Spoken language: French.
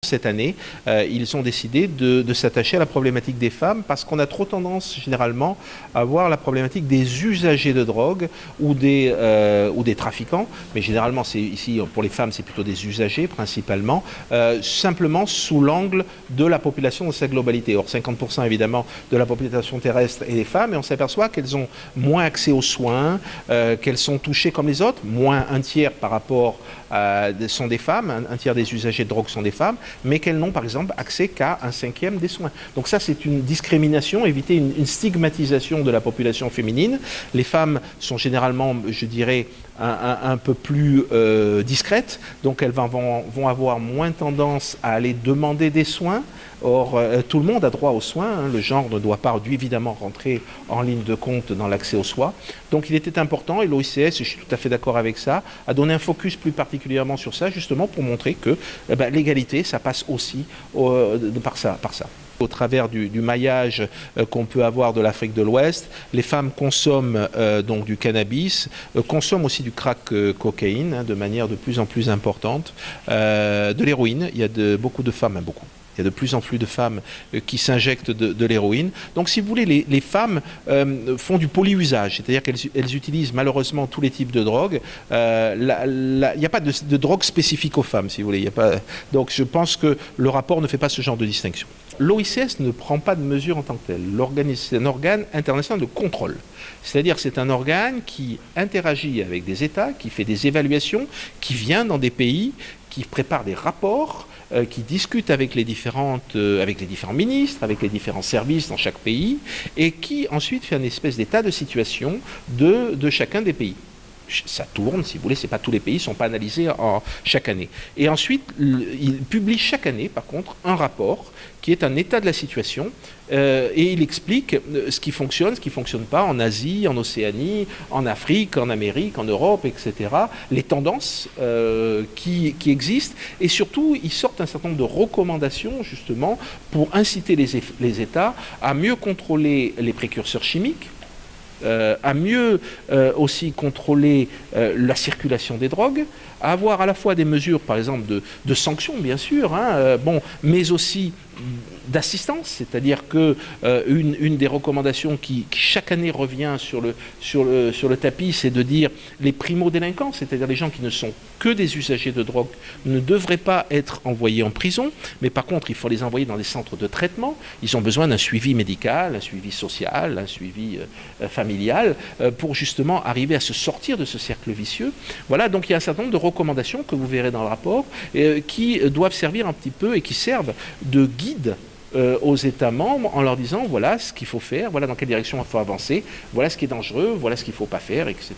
Cette année, ils ont décidé de s'attacher à la problématique des femmes parce qu'on a trop tendance généralement à voir la problématique des usagers de drogue ou des trafiquants, mais généralement ici pour les femmes c'est plutôt des usagers principalement, simplement sous l'angle de la population dans sa globalité. Or 50% évidemment de la population terrestre est des femmes et on s'aperçoit qu'elles ont moins accès aux soins, qu'elles sont touchées comme les autres, moins un tiers par rapport sont des femmes, un tiers des usagers de drogue sont des femmes, mais qu'elles n'ont par exemple accès qu'à un cinquième des soins. Donc ça c'est une discrimination, éviter une stigmatisation de la population féminine. Les femmes sont généralement, je dirais, un peu plus discrètes, donc elles vont avoir moins tendance à aller demander des soins. Or, tout le monde a droit aux soins, hein. Le genre ne doit pas évidemment rentrer en ligne de compte dans l'accès aux soins. Donc il était important, et l'OICS, je suis tout à fait d'accord avec ça, a donné un focus plus particulièrement sur ça, justement pour montrer que l'égalité, ça passe aussi par ça. Au travers du maillage qu'on peut avoir de l'Afrique de l'Ouest, les femmes consomment donc du cannabis, consomment aussi du crack cocaïne, hein, de manière de plus en plus importante, de l'héroïne. Il y a beaucoup de femmes, il y a de plus en plus de femmes qui s'injectent de l'héroïne. Donc si vous voulez, les femmes font du polyusage, c'est-à-dire qu'elles utilisent malheureusement tous les types de drogues. Il n'y a pas de drogue spécifique aux femmes, si vous voulez. Donc je pense que le rapport ne fait pas ce genre de distinction. L'OICS ne prend pas de mesures en tant que tel. C'est un organe international de contrôle. C'est-à-dire c'est un organe qui interagit avec des États, qui fait des évaluations, qui vient dans des pays, qui prépare des rapports, qui discute avec les différents ministres, avec les différents services dans chaque pays, et qui ensuite fait une espèce d'état de situation de chacun des pays. Ça tourne, si vous voulez, c'est pas tous les pays ne sont pas analysés chaque année. Et ensuite, il publie chaque année, par contre, un rapport qui est un état de la situation et il explique ce qui fonctionne pas en Asie, en Océanie, en Afrique, en Amérique, en Europe, etc. Les tendances qui existent et surtout, il sort un certain nombre de recommandations justement pour inciter les États à mieux contrôler les précurseurs chimiques, à mieux aussi contrôler la circulation des drogues, à avoir à la fois des mesures, par exemple, de sanctions, bien sûr, hein, mais aussi d'assistance, c'est-à-dire que une des recommandations qui chaque année revient sur le tapis, c'est de dire les primo-délinquants, c'est-à-dire les gens qui ne sont que des usagers de drogue, ne devraient pas être envoyés en prison, mais par contre, il faut les envoyer dans des centres de traitement. Ils ont besoin d'un suivi médical, un suivi social, un suivi familial, pour justement arriver à se sortir de ce cercle vicieux. Voilà, donc il y a un certain nombre de recommandations que vous verrez dans le rapport, qui doivent servir un petit peu et qui servent de guide aux États membres en leur disant voilà ce qu'il faut faire, voilà dans quelle direction il faut avancer, voilà ce qui est dangereux, voilà ce qu'il ne faut pas faire, etc.